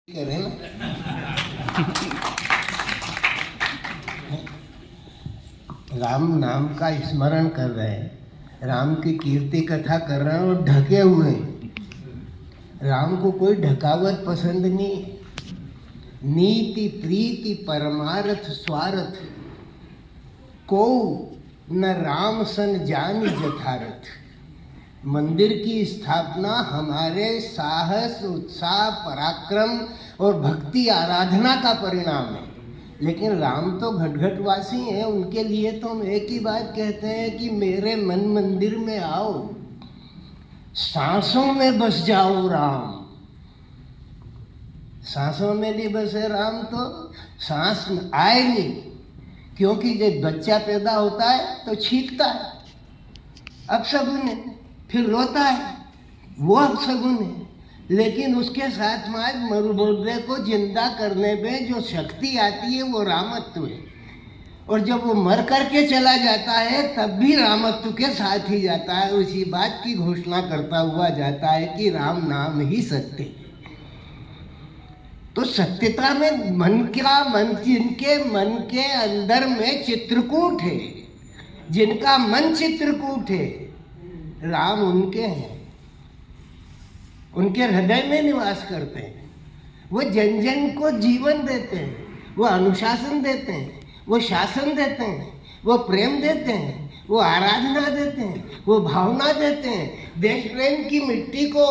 करें ना। राम नाम का स्मरण कर रहे हैं, राम की कीर्ति कथा कर रहे हैं और ढके हुए हैं। राम को कोई ढकावट पसंद नहीं। नीति प्रीति परमार्थ स्वार्थ को न राम सन जान जथारथ। मंदिर की स्थापना हमारे साहस उत्साह पराक्रम और भक्ति आराधना का परिणाम है, लेकिन राम तो घटघटवासी हैं। उनके लिए तो हम एक ही बात कहते हैं कि मेरे मन मंदिर में आओ, सांसों में बस जाओ राम। सांसों में नहीं बसे राम तो सांस आए नहीं, क्योंकि जब बच्चा पैदा होता है तो छींकता है अपशगुन है, फिर रोता है वो अपशगुन है। लेकिन उसके साथ में मरुभूमि को जिंदा करने में जो शक्ति आती है वो रामत्व है। और जब वो मर करके चला जाता है तब भी रामत्व के साथ ही जाता है। उसी बात की घोषणा करता हुआ जाता है कि राम नाम ही सत्य है। तो सत्यता में जिनके मन के अंदर में चित्रकूट है, जिनका मन चित्रकूट है, राम उनके हैं, उनके हृदय में निवास करते हैं। वो जन जन को जीवन देते हैं, वो अनुशासन देते हैं, वो शासन देते हैं, वो प्रेम देते हैं, वो आराधना देते हैं, वो भावना देते हैं। देश प्रेम की मिट्टी को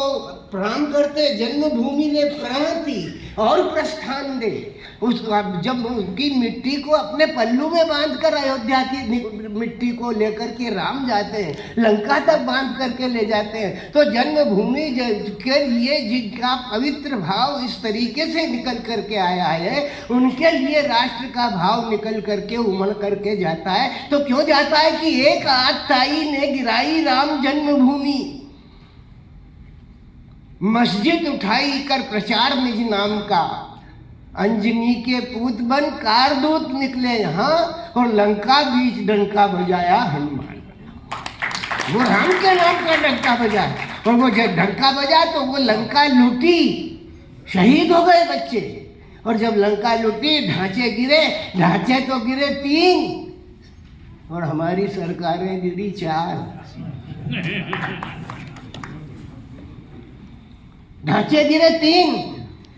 प्रणाम करते हैं। जन्मभूमि ने प्रणति और प्रस्थान दे। उस जब उनकी मिट्टी को अपने पल्लू में बांधकर अयोध्या की मिट्टी को लेकर के राम जाते हैं, लंका तक बांध करके ले जाते हैं। तो जन्मभूमि के लिए जिनका पवित्र भाव इस तरीके से निकल करके आया है, उनके लिए राष्ट्र का भाव निकल करके उमड़ करके जाता है। तो क्यों जाता है कि एक आग ताई ने गिराई राम जन्मभूमि, मस्जिद उठाई कर प्रचार निज नाम का। अंजनी के पूत बन कारदूत निकले यहाँ और लंका बीच डंका बजाया हनुमान। वो राम के नाम का डंका बजाया, और वो जब डंका बजा तो वो लंका लूटी, शहीद हो गए बच्चे। और जब लंका लूटी ढांचे गिरे, ढांचे तो गिरे 3 और हमारी सरकारें गिरी 4। ढांचे गिरे 3,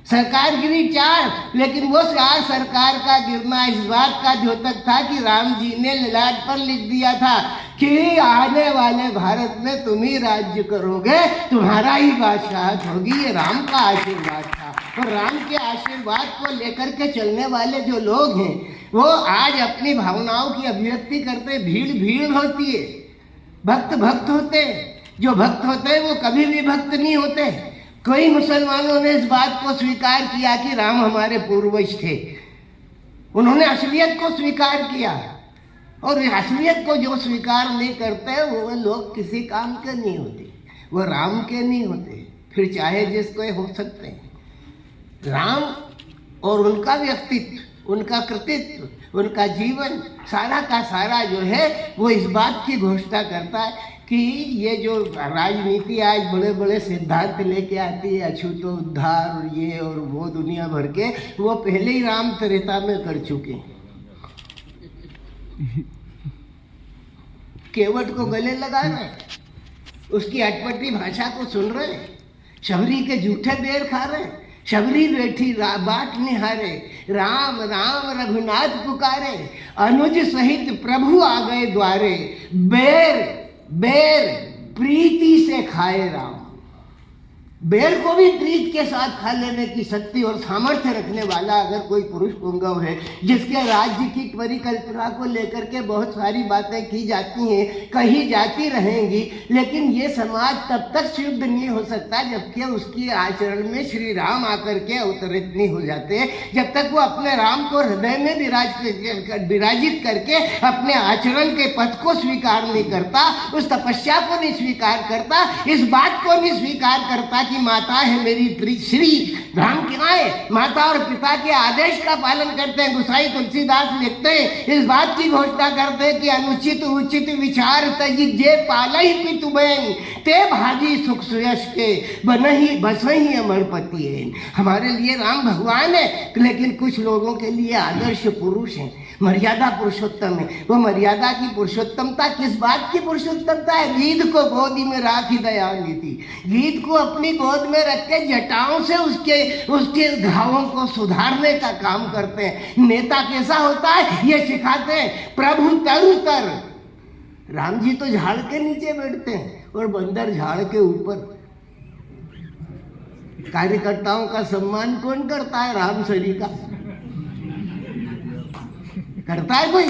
सरकार गिरी 4। लेकिन वो 4 सरकार का गिरना इस बात का द्योतक था कि राम जी ने ललाट पर लिख दिया था कि आने वाले भारत में तुम ही राज्य करोगे, तुम्हारा ही बादशाहत होगी। ये राम का आशीर्वाद था। और राम के आशीर्वाद को लेकर के चलने वाले जो लोग हैं, वो आज अपनी भावनाओं की अभिव्यक्ति करते। भीड़ होती है, भक्त होते हैं। जो भक्त होते हैं वो कभी भी भक्त नहीं होते। कई मुसलमानों ने इस बात को स्वीकार किया कि राम हमारे पूर्वज थे। उन्होंने असलियत को स्वीकार किया, और असलियत को जो स्वीकार नहीं करते वो लोग किसी काम के नहीं होते, वो राम के नहीं होते, फिर चाहे जिसको हो सकते हैं। राम और उनका व्यक्तित्व, उनका कृतित्व, उनका जीवन सारा का सारा जो है वो इस बात की घोषणा करता है कि ये जो राजनीति आज बड़े बड़े सिद्धांत लेके आती है, अछूतो उद्धार और ये और वो दुनिया भर के, वो पहले ही राम त्रेता में कर चुके हैं। केवट को गले लगा रहे, उसकी अटपटी भाषा को सुन रहे, शबरी के जूठे बेर खा रहे। शबरी बैठी बाट निहारे, राम राम रघुनाथ पुकारे, अनुज सहित प्रभु आ गए द्वारे, बेर प्रीति से खाए राम। बेर को भी प्रीत के साथ खा लेने की शक्ति और सामर्थ्य रखने वाला अगर कोई पुरुष पुंगव है, जिसके राज्य की परिकल्पना को लेकर के बहुत सारी बातें की जाती हैं, कही जाती रहेंगी, लेकिन ये समाज तब तक शुद्ध नहीं हो सकता जबकि उसकी आचरण में श्री राम आकर के अवतरित नहीं हो जाते। जब तक वो अपने राम को हृदय में विराजित करके अपने आचरण के पथ को स्वीकार नहीं करता, उस तपस्या को नहीं स्वीकार करता, इस बात को नहीं स्वीकार करता कि की माता है मेरी श्री राम किनाए माता और पिता के आदेश का पालन करते हैं। गोसाई तुलसीदास लिखते हैं, इस बात की घोषणा करते हैं कि अनुचित उचित विचार तजी जे पालई पितु बहन ते भाजी सुख सुयश के बनही बसही अमरपति है। हमारे लिए राम भगवान है, लेकिन कुछ लोगों के लिए आदर्श पुरुष हैं, मर्यादा पुरुषोत्तम है। वो मर्यादा की पुरुषोत्तमता किस बात की पुरुषोत्तमता है? गीध को गोदी में राखी दयानिधि, गीध को अपनी गोद में रख के जटाओं से उसके घावों को सुधारने का काम करते हैं। नेता कैसा होता है ये सिखाते हैं। प्रभु तरुतर, राम जी तो झाड़ के नीचे बैठते हैं और बंदर झाड़ के ऊपर। कार्यकर्ताओं का सम्मान कौन करता है? राम सरी का करता है कोई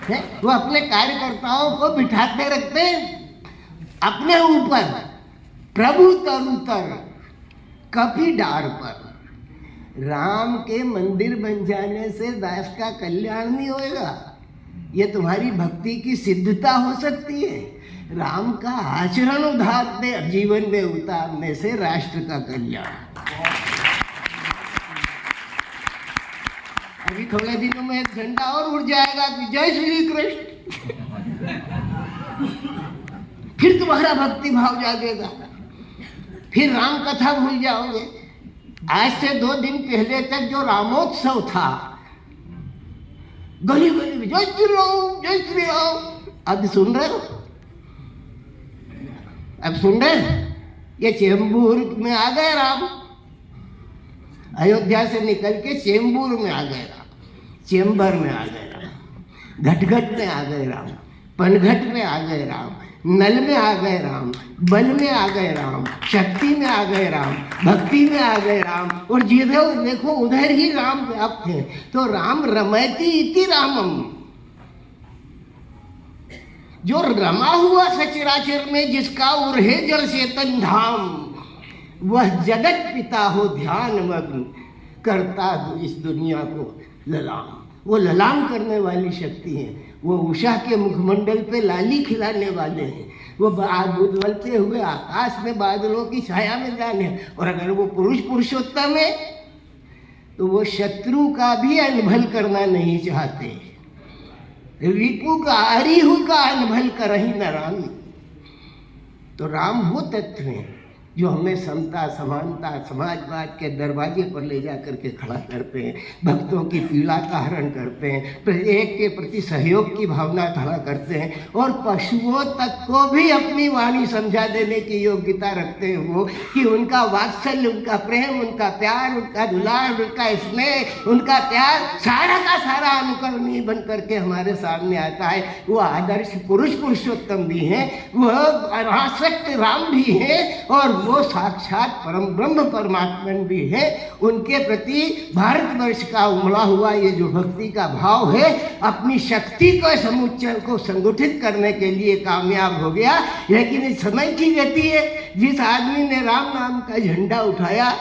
है? वो अपने कार्यकर्ताओं को बिठाते रखते हैं अपने ऊपर। प्रभु तरुतर कपी डार पर। राम के मंदिर बन जाने से दास का कल्याण नहीं होएगा, ये तुम्हारी भक्ति की सिद्धता हो सकती है। राम का आचरण उधारते जीवन में उतारने से राष्ट्र का कल्याण। अभी थोड़े दिनों में एक झंडा और उड़ जाएगा कि जय श्री कृष्ण, फिर तुम्हारा भक्ति भाव जागेगा, फिर राम कथा भूल जाओगे। आज से 2 दिन पहले तक जो रामोत्सव था, गली गली में जय श्री राम जय श्री राम, अब सुन रहे हो? अब सुन रहे? ये चेंबूर में आ गए राम, अयोध्या से निकल के चेंबूर में आ गए राम, चेंबर में आ गए राम, घटघट में आ गए राम, पनघट में आ गए राम, नल में आ गए राम, बल में आ गए राम, शक्ति में आ गए राम, भक्ति में आ गए राम, और जिधर देखो उधर ही राम व्याप्त है। तो राम रमयति इति रामम, जो रमा हुआ सचराचर में जिसका उर्हे जल चेतन धाम, वह जगत पिता हो ध्यान मग्न, करता इस दुनिया को ललाम। वो ललाम करने वाली शक्ति है। वो उषा के मुखमंडल पे लाली खिलाने वाले हैं। वो उछलते हुए आकाश में बादलों की छाया में जाने। और अगर वो पुरुष पुरुषोत्तम है तो वो शत्रु का भी अनभल करना नहीं चाहते। रिपु का अरिहु का अनभल करही न रामी। तो राम वो तत्व हैं जो हमें समता समानता समाजवाद के दरवाजे पर ले जा करके खड़ा करते हैं, भक्तों की पीड़ा का हरण करते हैं, एक के प्रति सहयोग की भावना खड़ा करते हैं, और पशुओं तक को भी अपनी वाणी समझा देने की योग्यता रखते हैं वो, कि उनका वात्सल्य, उनका प्रेम, उनका प्यार, उनका दुलार, उनका स्नेह, उनका त्याग सारा का सारा अनुकरणीय बन करके हमारे सामने आता है। वो आदर्श पुरुष पुरुषोत्तम भी हैं, वह आसक्त राम भी हैं, और वो साक्षात परम ब्रह्म परमात्मन भी है। उनके प्रति भारतवर्ष का उमड़ा हुआ ये जो भक्ति का भाव है, अपनी शक्ति को समुच्चय को संगठित करने के लिए कामयाब हो गया। लेकिन इस समय की गति है, जिस आदमी ने राम नाम का झंडा उठाया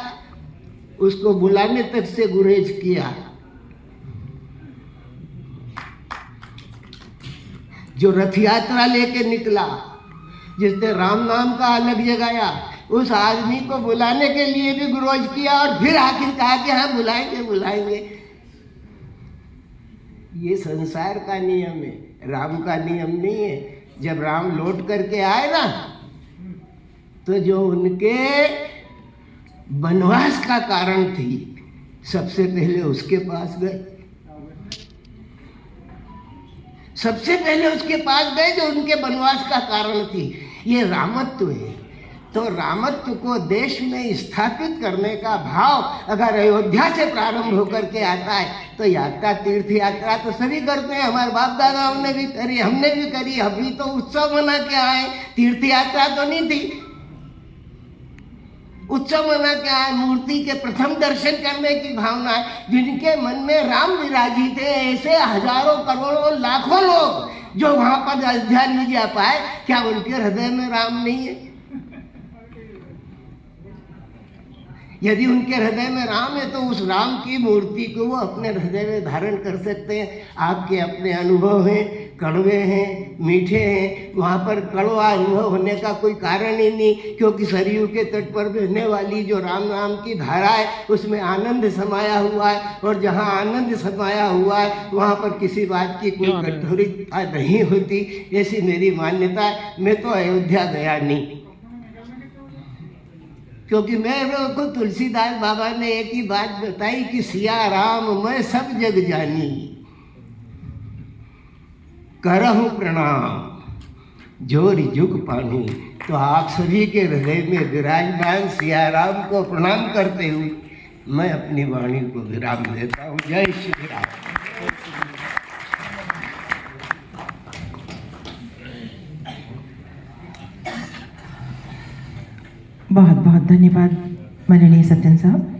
उसको बुलाने तक से गुरेज किया। जो रथ यात्रा लेके निकला, जिसने राम नाम का अलग जगाया, उस आदमी को बुलाने के लिए भी गुरोज किया, और फिर आखिर कहा कि हाँ बुलाएंगे बुलाएंगे। ये संसार का नियम है, राम का नियम नहीं है। जब राम लौट करके आए ना, तो जो उनके वनवास का कारण थी, सबसे पहले उसके पास गए, सबसे पहले उसके पास गए जो उनके वनवास का कारण थी। ये रामत्व है। तो रामत्व को देश में स्थापित करने का भाव अगर अयोध्या से प्रारंभ होकर के आता है, तो यात्रा, तीर्थ यात्रा तो सभी करते हैं। हमारे बाप दादाओं ने भी करी, हमने भी करी। अभी तो उत्सव मना के आए, तीर्थ यात्रा तो नहीं थी। उत्सव मना के आए, मूर्ति के प्रथम दर्शन करने की भावना है। जिनके मन में राम विराजित है, ऐसे हजारों करोड़ों लाखों लोग जो वहां पर अयोध्या नहीं जा पाए, क्या उनके हृदय में राम नहीं है? यदि उनके हृदय में राम है तो उस राम की मूर्ति को वो अपने हृदय में धारण कर सकते हैं। आपके अपने अनुभव हैं, कड़वे हैं, मीठे हैं, वहाँ पर कड़वा अनुभव होने का कोई कारण ही नहीं, क्योंकि सरयू के तट पर बहने वाली जो राम नाम की धारा है उसमें आनंद समाया हुआ है, और जहाँ आनंद समाया हुआ है वहाँ पर किसी बात की कोई कठोरता नहीं होती, ऐसी मेरी मान्यता है। मैं तो अयोध्या गया नहीं, क्योंकि मेरे को तुलसीदास बाबा ने एक ही बात बताई कि सिया राम मैं सब जग जानी, करहु प्रणाम जोरी जुग पानी। तो आप सभी के हृदय में विराजमान सिया राम को प्रणाम करते हुए मैं अपनी वाणी को विराम देता हूँ। जय श्री राम। बहुत बहुत धन्यवाद माननीय सज्जन साहब।